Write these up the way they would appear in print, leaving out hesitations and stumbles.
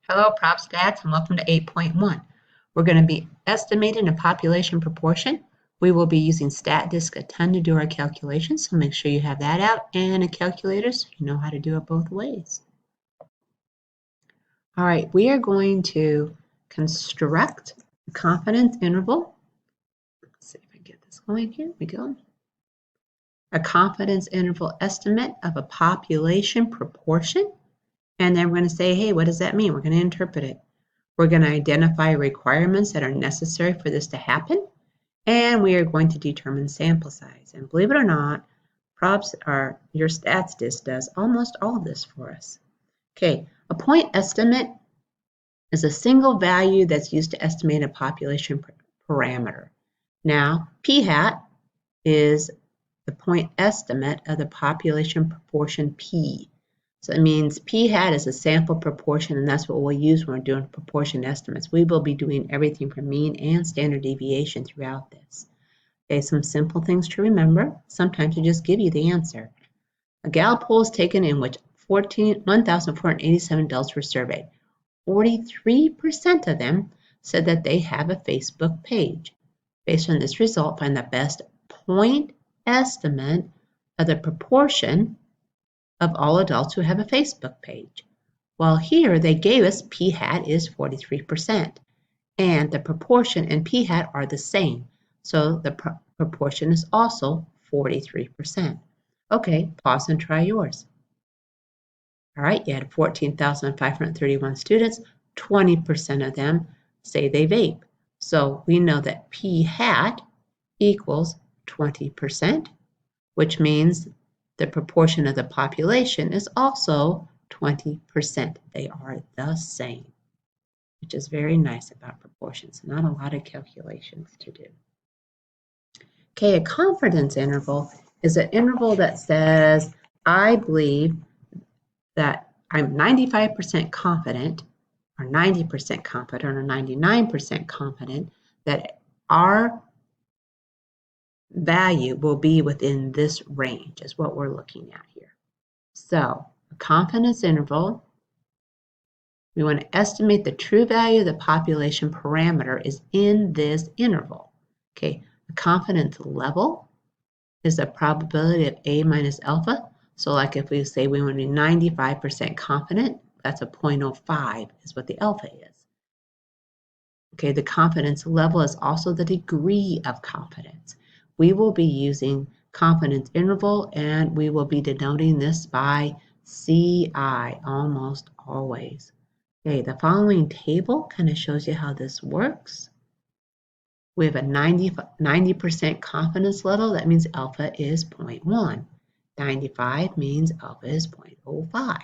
Hello, prop stats, and welcome to 8.1. We're going to be estimating a population proportion. We will be using StatDisk a ton to do our calculations, so make sure you have that out and a calculator so you know how to do it both ways. All right, we are going to construct a confidence interval. Let's see if I can get this going here. We go. A confidence interval estimate of a population proportion. And then we're going to say, hey, what does that mean? We're going to interpret it. We're going to identify requirements that are necessary for this to happen, and we are going to determine sample size. And believe it or not, your stats disk does almost all of this for us. Okay, a point estimate is a single value that's used to estimate a population parameter. Now, p hat is the point estimate of the population proportion p. So it means p hat is a sample proportion, and that's what we'll use when we're doing proportion estimates. We will be doing everything from mean and standard deviation throughout this. Okay, some simple things to remember. Sometimes they just give you the answer. A Gallup poll is taken in which 1,487 adults were surveyed. 43% of them said that they have a Facebook page. Based on this result, find the best point estimate of the proportion of all adults who have a Facebook page. Well, here they gave us p hat is 43%, and the proportion and p hat are the same, so the proportion is also 43%. Okay, pause and try yours. All right, you had 14,531 students. 20% of them say they vape. So we know that p hat equals 20%, which means the proportion of the population is also 20%. They are the same, which is very nice about proportions. Not a lot of calculations to do. Okay, a confidence interval is an interval that says, I believe that I'm 95% confident, or 90% confident, or 99% confident that our value will be within this range is what we're looking at here. So a confidence interval, we want to estimate the true value of the population parameter is in this interval. Okay, the confidence level is the probability of A minus alpha. So like if we say we want to be 95% confident, that's a 0.05 is what the alpha is. Okay, the confidence level is also the degree of confidence. We will be using confidence interval, and we will be denoting this by CI almost always. Okay, the following table kind of shows you how this works. We have a 90% confidence level. That means alpha is 0.1. 95 means alpha is 0.05.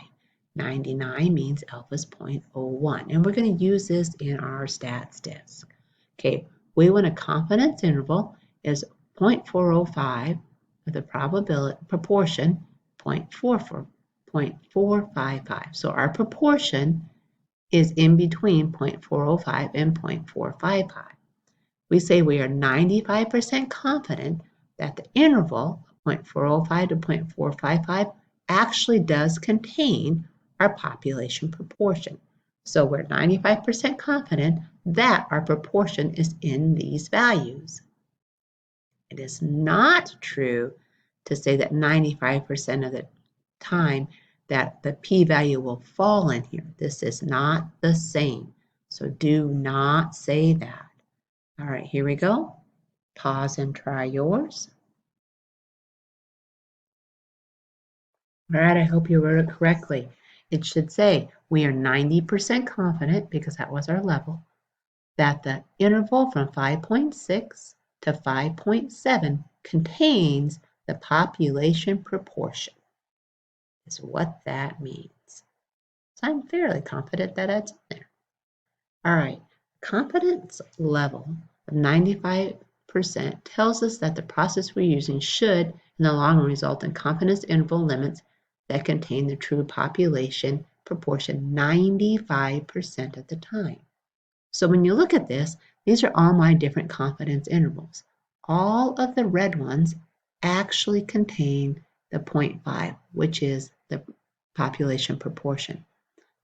99 means alpha is 0.01. And we're going to use this in our stats disk. Okay, we want a confidence interval is 0.405 with a probability proportion 0.455. So our proportion is in between 0.405 and 0.455. We say we are 95% confident that the interval 0.405 to 0.455 actually does contain our population proportion. So we're 95% confident that our proportion is in these values. It is not true to say that 95% of the time that the p-value will fall in here. This is not the same. So do not say that. All right, here we go. Pause and try yours. All right, I hope you wrote it correctly. It should say we are 90% confident, because that was our level, that the interval from 5.6 to 5.7 contains the population proportion, is what that means. So I'm fairly confident that it's in there. All right, confidence level of 95% tells us that the process we're using should, in the long run, result in confidence interval limits that contain the true population proportion 95% of the time. So when you look at this, these are all my different confidence intervals. All of the red ones actually contain the 0.5, which is the population proportion.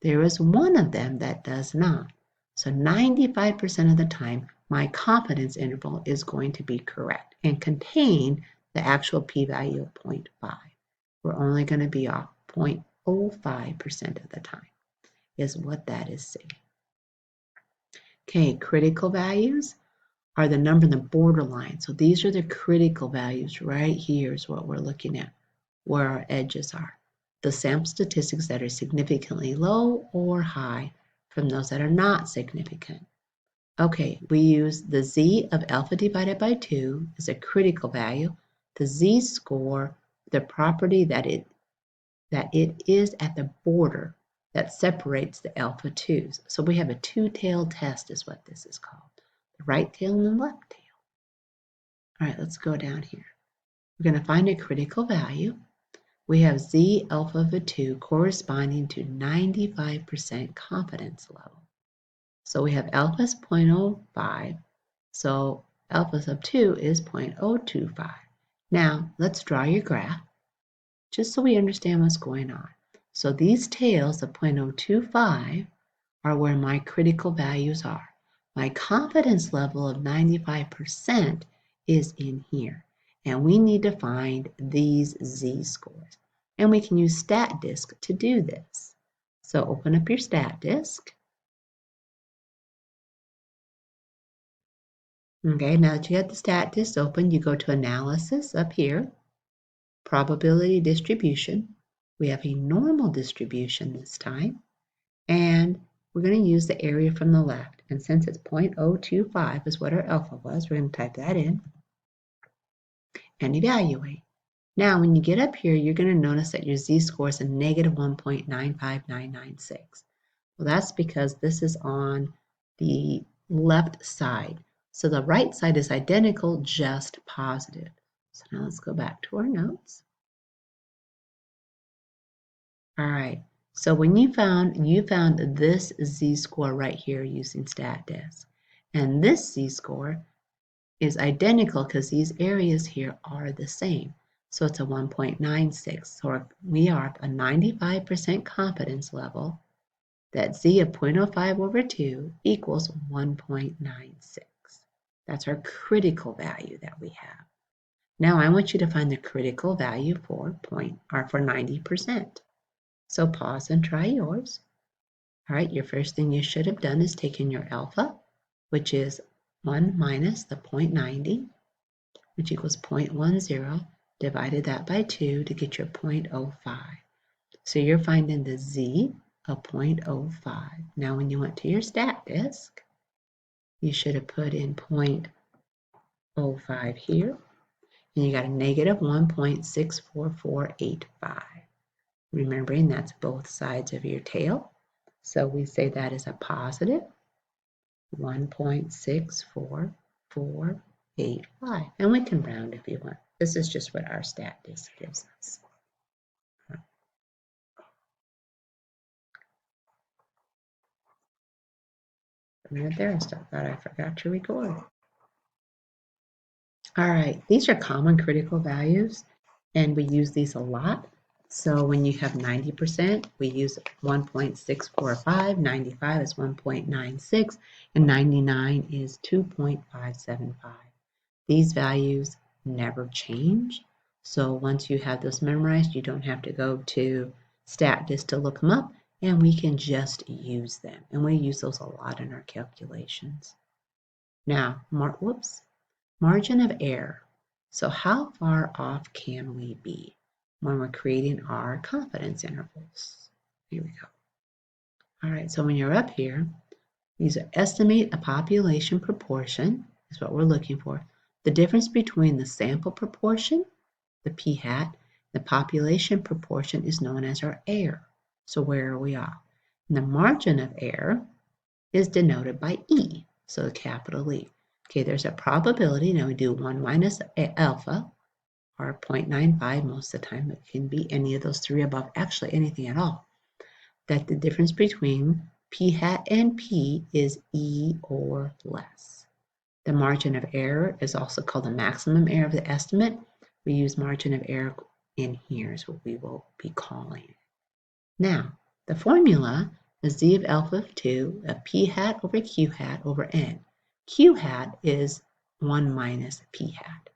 There is one of them that does not. So 95% of the time, my confidence interval is going to be correct and contain the actual p-value of 0.5. We're only going to be off 0.05% of the time is what that is saying. Okay, critical values are the number in the borderline. So these are the critical values right here is what we're looking at, where our edges are. The sample statistics that are significantly low or high from those that are not significant. Okay, we use the z of alpha divided by 2 as a critical value. The z-score, the property that it is at the border that separates the alpha 2s. So we have a two-tailed test is what this is called. The right tail and the left tail. All right, let's go down here. We're going to find a critical value. We have z alpha of a 2 corresponding to 95% confidence level. So we have alpha is 0.05, so alpha sub 2 is 0.025. Now, let's draw your graph, just so we understand what's going on. So these tails of 0.025 are where my critical values are. My confidence level of 95% is in here, and we need to find these z-scores. And we can use StatDisk to do this. So open up your StatDisk. Okay, now that you have the StatDisk open, you go to Analysis up here, Probability Distribution. We have a normal distribution this time, and we're going to use the area from the left. And since it's 0.025 is what our alpha was, we're going to type that in and evaluate. Now, when you get up here, you're going to notice that your z-score is a negative 1.95996. Well, that's because this is on the left side. So the right side is identical, just positive. So now let's go back to our notes. All right, so when you found this z-score right here using StatDisk, and this z-score is identical because these areas here are the same. So it's a 1.96. So we are at a 95% confidence level that z of 0.05 over 2 equals 1.96. That's our critical value that we have. Now I want you to find the critical value for 90%. So pause and try yours. All right, your first thing you should have done is taken your alpha, which is 1 minus the 0.90, which equals 0.10, divided that by 2 to get your 0.05. So you're finding the z of 0.05. Now when you went to your StatDisk, you should have put in 0.05 here, and you got a negative 1.64485. Remembering that's both sides of your tail. So we say that is a positive 1.64485. And we can round if you want. This is just what our StatDisk gives us. Right there, I thought I forgot to record. All right, these are common critical values, and we use these a lot. So when you have 90%, we use 1.645, 95 is 1.96, and 99 is 2.575. These values never change. So once you have those memorized, you don't have to go to StatDisk to look them up, and we can just use them. And we use those a lot in our calculations. Now, margin of error. So how far off can we be when we're creating our confidence intervals? Here we go. All right, so when you're up here, these are estimate a population proportion is what we're looking for. The difference between the sample proportion, the p-hat, the population proportion is known as our error. So where are we off? And the margin of error is denoted by E, so the capital E. Okay, there's a probability. Now we do 1 minus alpha, or 0.95 most of the time. It can be any of those three above, actually anything at all. That the difference between p-hat and p is E or less. The margin of error is also called the maximum error of the estimate. We use margin of error in here is what we will be calling it. Now, the formula a z of alpha of 2 of p hat over q hat over n. Q hat is 1 minus p hat.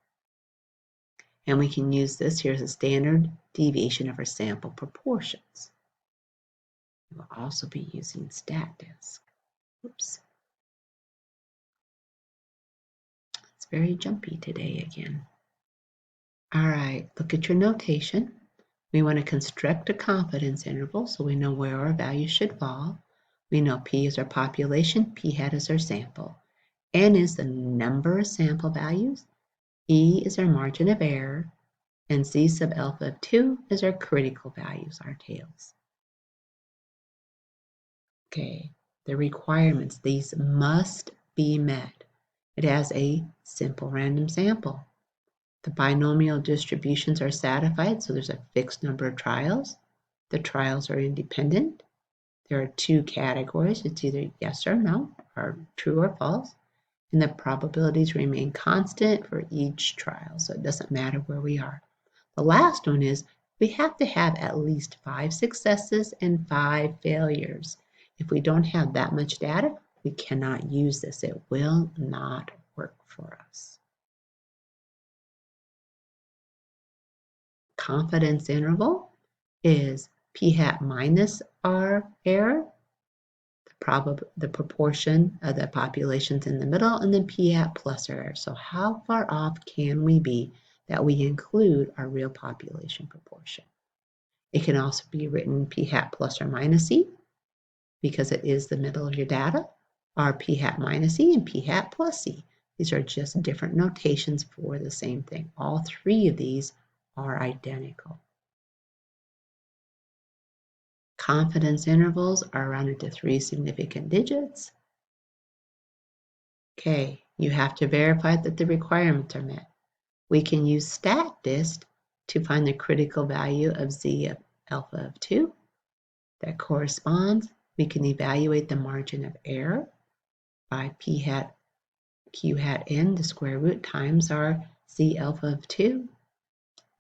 And we can use this here as a standard deviation of our sample proportions. We'll also be using stat disk. Oops. It's very jumpy today again. All right, look at your notation. We want to construct a confidence interval so we know where our values should fall. We know P is our population, P hat is our sample. N is the number of sample values. E is our margin of error. And Z sub alpha of 2 is our critical values, our tails. Okay, the requirements, these must be met. It has a simple random sample. The binomial distributions are satisfied, so there's a fixed number of trials. The trials are independent. There are two categories. It's either yes or no, or true or false. And the probabilities remain constant for each trial, so it doesn't matter where we are. The last one is we have to have at least 5 successes and 5 failures. If we don't have that much data, we cannot use this. It will not work for us. Confidence interval is p hat minus r error, the proportion of the populations in the middle, and then p hat plus r error. So how far off can we be that we include our real population proportion? It can also be written p hat plus or minus e, because it is the middle of your data, or p hat minus e and p hat plus e. These are just different notations for the same thing. All three of these are identical. Confidence intervals are rounded to 3 significant digits. Okay, you have to verify that the requirements are met. We can use stat disk to find the critical value of z of alpha of 2. That corresponds. We can evaluate the margin of error by p hat q hat n, the square root, times our z alpha of 2.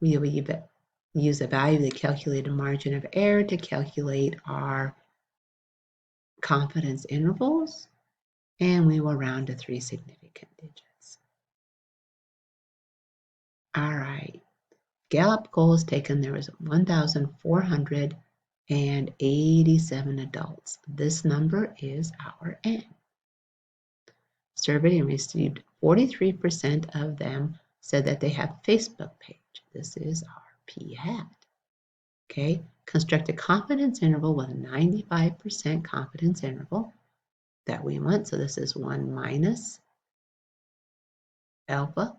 We will use a value of the calculated margin of error to calculate our confidence intervals, and we will round to 3 significant digits. All right, Gallup poll is taken. There was 1,487 adults. This number is our N. Surveyed and received 43% of them said that they have a Facebook page. This is our P hat. Okay, construct a confidence interval with a 95% confidence interval that we want. So this is 1 minus alpha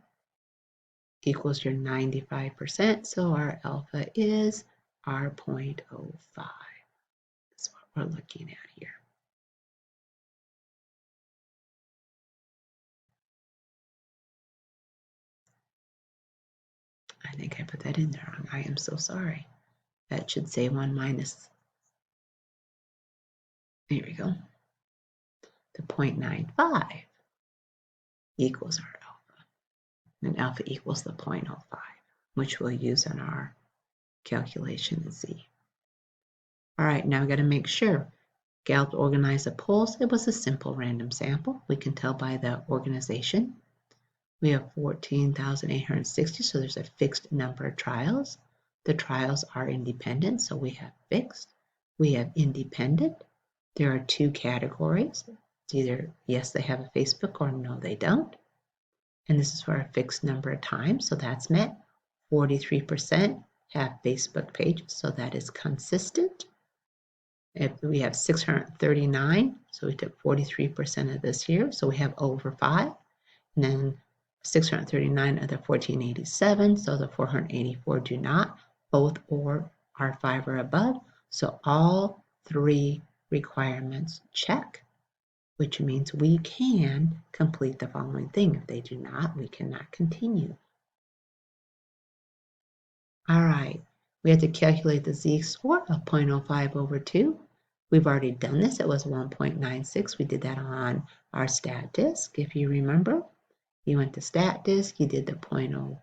equals your 95%. So our alpha is our 0.05. That's what we're looking at here. I think I put that in there wrong. I am so sorry. That should say 1 minus. There we go. The 0.95 equals our alpha. And alpha equals the 0.05, which we'll use in our calculation of z. All right, now we got to make sure. Gallup organized the polls. It was a simple random sample. We can tell by the organization. We have 14,860, so there's a fixed number of trials. The trials are independent, so we have fixed. We have independent. There are two categories. It's either yes, they have a Facebook, or no, they don't. And this is for a fixed number of times, so that's met. 43% have Facebook pages, so that is consistent. If we have 639, so we took 43% of this here, so we have over 5. And then 639 of the 1487, so the 484 do not. Both or are 5 or above. So all 3 requirements check, which means we can complete the following thing. If they do not, we cannot continue. All right, we have to calculate the z-score of 0.05 over 2. We've already done this. It was 1.96. We did that on our stat disk, if you remember. You went to stat disk, you did the 0.05.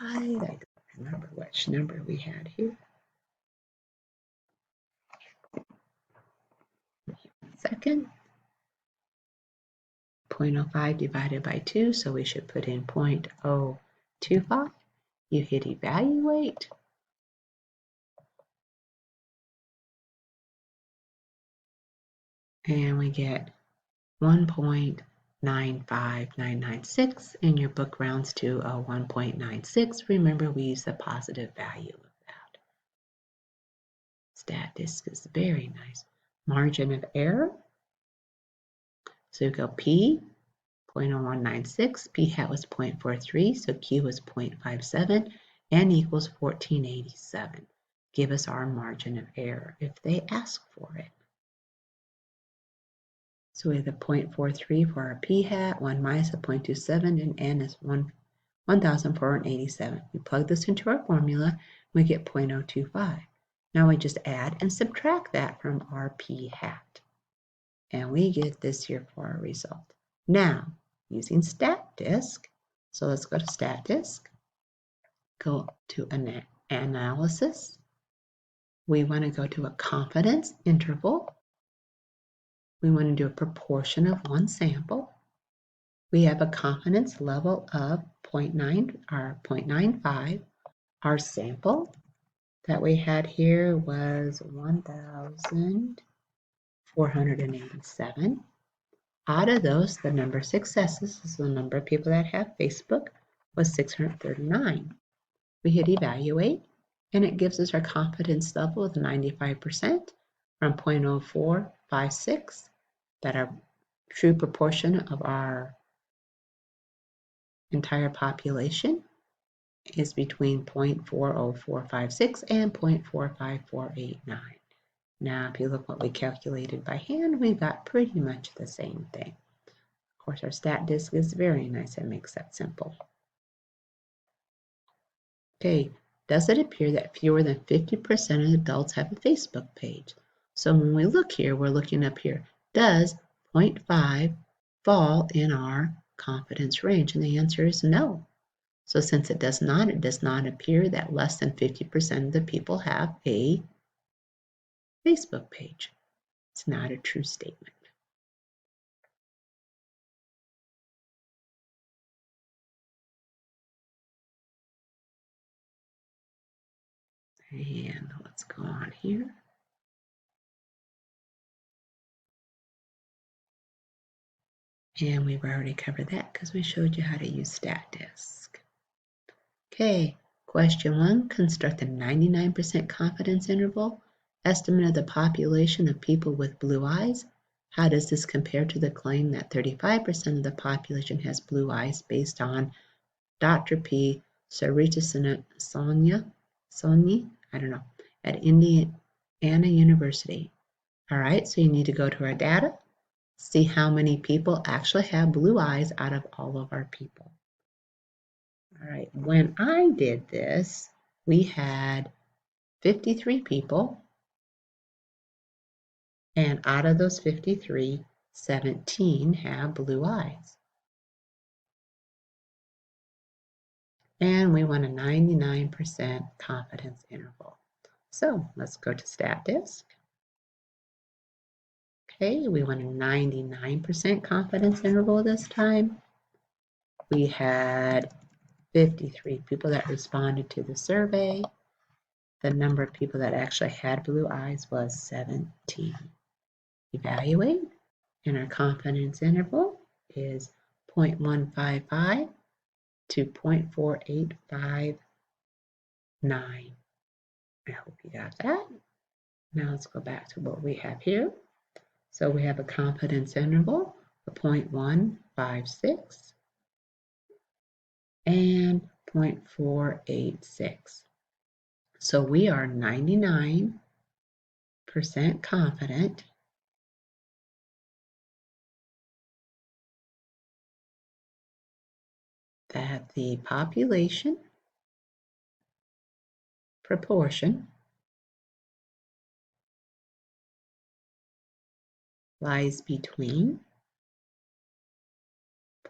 I don't remember which number we had here. second. 0.05 divided by 2, so we should put in 0.025. You hit evaluate. And we get 1.95996, and your book rounds to a 1.96. Remember, we use the positive value of that. Stat disk is very nice. Margin of error. So you go P, 0.0196, P hat was 0.43, so Q was 0.57, N equals 1487. Give us our margin of error if they ask for it. So we have the 0.43 for our P hat, 1 minus the 0.27, and N is 1,487. We plug this into our formula, we get 0.025. Now we just add and subtract that from our P hat. And we get this here for our result. Now, using stat disk, so let's go to stat disk, go to analysis. We want to go to a confidence interval. We want to do a proportion of one sample. We have a confidence level of 0.95. Our sample that we had here was 1,487. Out of those, the number of successes is the number of people that have Facebook was 639. We hit evaluate, and it gives us our confidence level of 95% from 0.0456, that our true proportion of our entire population is between 0.40456 and 0.45489. Now, if you look what we calculated by hand, we got pretty much the same thing. Of course, our stat disk is very nice and makes that simple. Okay, does it appear that fewer than 50% of adults have a Facebook page? So when we look here, we're looking up here. Does 0.5 fall in our confidence range? And the answer is no. So since it does not appear that less than 50% of the people have a Facebook page. It's not a true statement. And let's go on here. And we've already covered that because we showed you how to use stat disk. Okay, question 1, construct a 99% confidence interval. Estimate of the population of people with blue eyes. How does this compare to the claim that 35% of the population has blue eyes based on Dr. P. Sarita Soni, at Indiana University? All right, so you need to go to our data, see how many people actually have blue eyes out of all of our people. All right, when I did this, we had 53 people, and out of those 53, 17 have blue eyes. And we want a 99% confidence interval. So let's go to stat disk. Okay, we want a 99% confidence interval this time. We had 53 people that responded to the survey. The number of people that actually had blue eyes was 17. Evaluate, and our confidence interval is 0.155 to 0.4859. I hope you got that. Now let's go back to what we have here. So we have a confidence interval of 0.156 and 0.486. So we are 99% confident that the population proportion lies between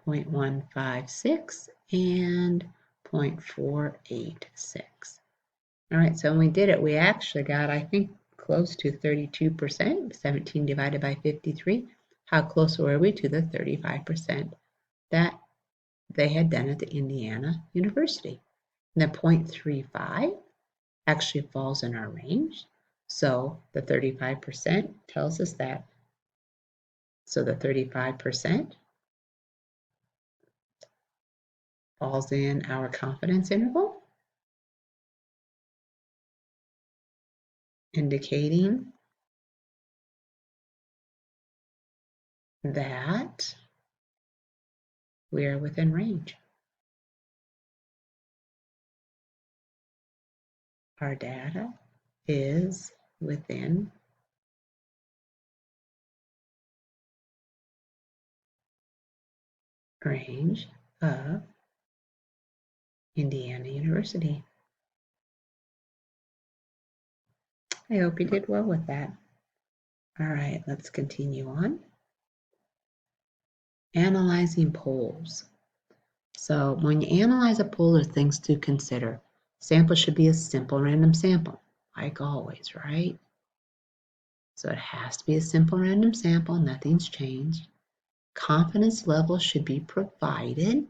0.156 and 0.486. All right, so when we did it, we actually got, I think, close to 32%, 17 divided by 53. How close were we to the 35% that they had done at the Indiana University? And the 0.35 actually falls in our range. So the 35% tells us that. So the 35% falls in our confidence interval, indicating that we are within range. Our data is within range of Indiana University. I hope you did well with that. All right, let's continue on. Analyzing polls. So when you analyze a poll, there are things to consider. Sample should be a simple random sample, like always, right? So it has to be a simple random sample, nothing's changed. Confidence level should be provided,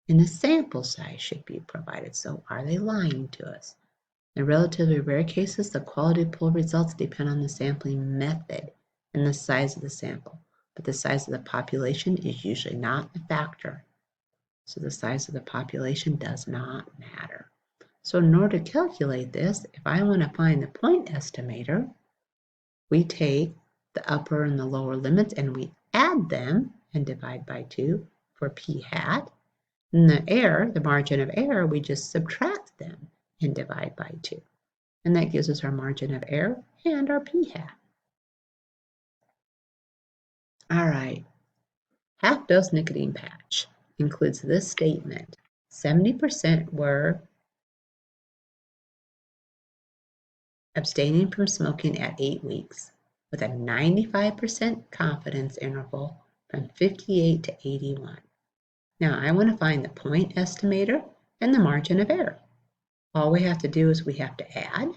and the sample size should be provided. So are they lying to us? In relatively rare cases, the quality of poll results depend on the sampling method and the size of the sample, but the size of the population is usually not a factor. So the size of the population does not matter. So in order to calculate this, if I want to find the point estimator, we take the upper and the lower limits and we add them and divide by 2 for p hat. And the error, the margin of error, we just subtract them and divide by 2. And that gives us our margin of error and our p hat. All right, half-dose nicotine patch includes this statement. 70% were abstaining from smoking at 8 weeks with a 95% confidence interval from 58 to 81. Now I want to find the point estimator and the margin of error. All we have to do is we have to add.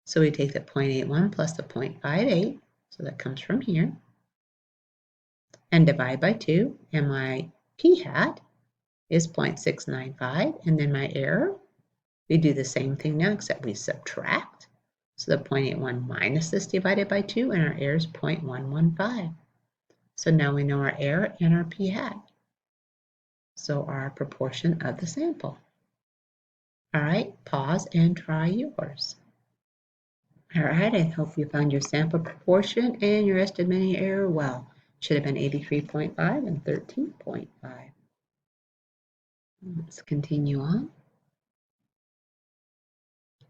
So we take the 0.81 plus the 0.58, so that comes from here, and divide by 2, and my p hat is 0.695, and then my error, we do the same thing now except we subtract. So the 0.81 minus this divided by 2, and our error is 0.115. So now we know our error and our p hat. So our proportion of the sample. All right, pause and try yours. All right, I hope you found your sample proportion and your estimating error well. Should have been 83.5 and 13.5. Let's continue on.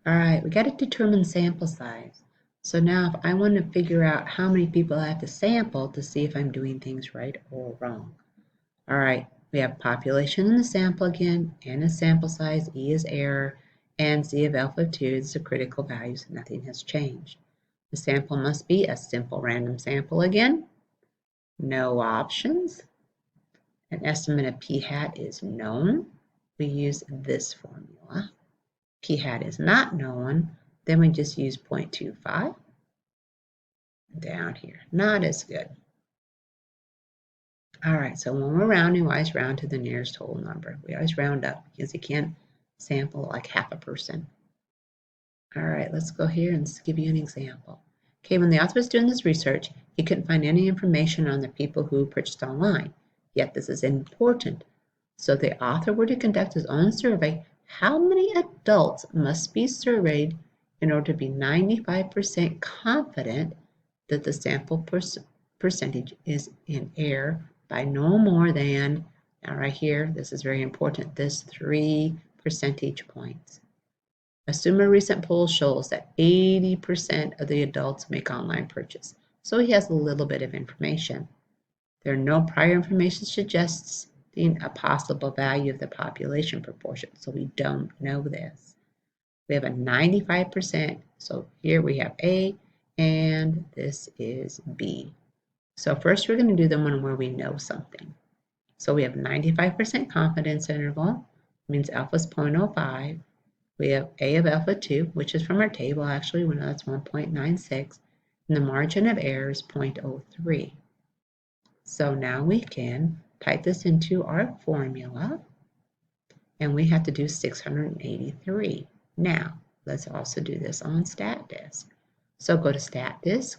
All right, we got to determine sample size. So now if I want to figure out how many people I have to sample to see if I'm doing things right or wrong. All right, we have population in the sample again, and a sample size, E is error, and Z of alpha 2 is the critical values. Nothing has changed. The sample must be a simple random sample again. No options. An estimate of p hat is known. We use this formula. P hat is not known, then we just use 0.25 down here. Not as good. All right, so when we're rounding, we always round to the nearest whole number. We always round up because you can't sample like half a person. All right, let's go here and give you an example. Okay, when the author was doing this research, he couldn't find any information on the people who purchased online. Yet this is important. So the author were to conduct his own survey. How many adults must be surveyed in order to be 95% confident that the sample percentage is in error by no more than, now right here, this is very important, this 3 percentage points. Assume a recent poll shows that 80% of the adults make online purchase. So he has a little bit of information. There are no prior information suggesting a possible value of the population proportion, so we don't know this. We have a 95%, so here we have A, and this is B. So first we're going to do the one where we know something. So we have 95% confidence interval, means alpha is 0.05. We have A of alpha 2, which is from our table. Actually, we know that's 1.96. And the margin of error is 0.03. So now we can type this into our formula, and we have to do 683. Now, let's also do this on StatDisk. So go to StatDisk,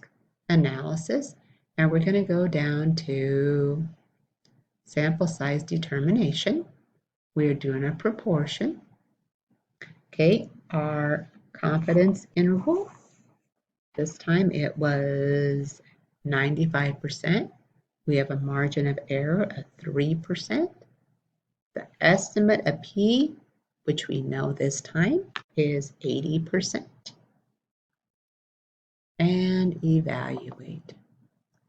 Analysis, and we're going to go down to Sample Size Determination. We're doing a proportion. Okay, our confidence interval, this time it was 95%. We have a margin of error of 3%. The estimate of P, which we know this time, is 80%. And evaluate.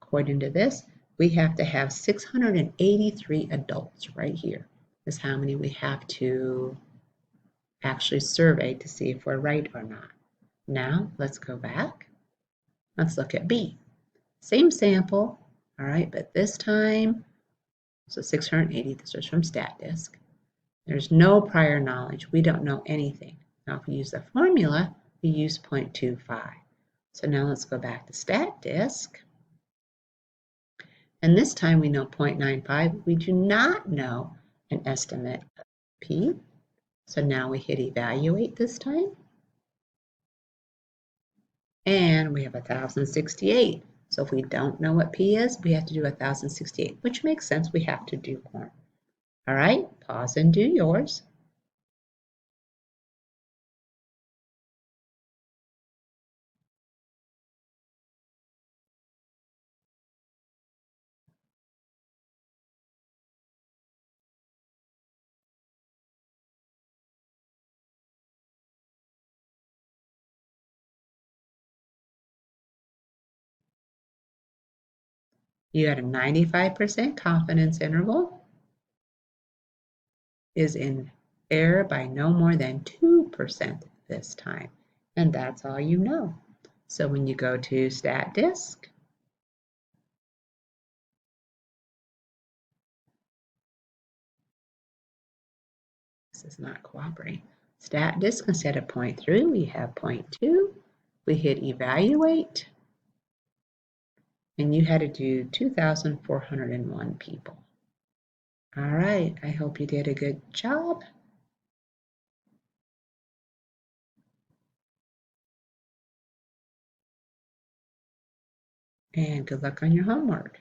According to this, we have to have 683 adults right here. Is how many we have to actually survey to see if we're right or not. Now, let's go back. Let's look at B. Same sample, all right, but this time, so 680, this is from StatDisk. There's no prior knowledge. We don't know anything. Now, if we use the formula, we use 0.25. So now let's go back to StatDisk. And this time we know 0.95. We do not know an estimate of P. So now we hit evaluate this time. And we have 1,068. So if we don't know what P is, we have to do 1,068, which makes sense. We have to do more. All right, pause and do yours. You had a 95% confidence interval is in error by no more than 2% this time. And that's all you know. So when you go to StatDisk, this is not cooperating. StatDisk, instead of 0.3, we have 0.2. We hit evaluate, and you had to do 2,401 people. All right, I hope you did a good job. And good luck on your homework.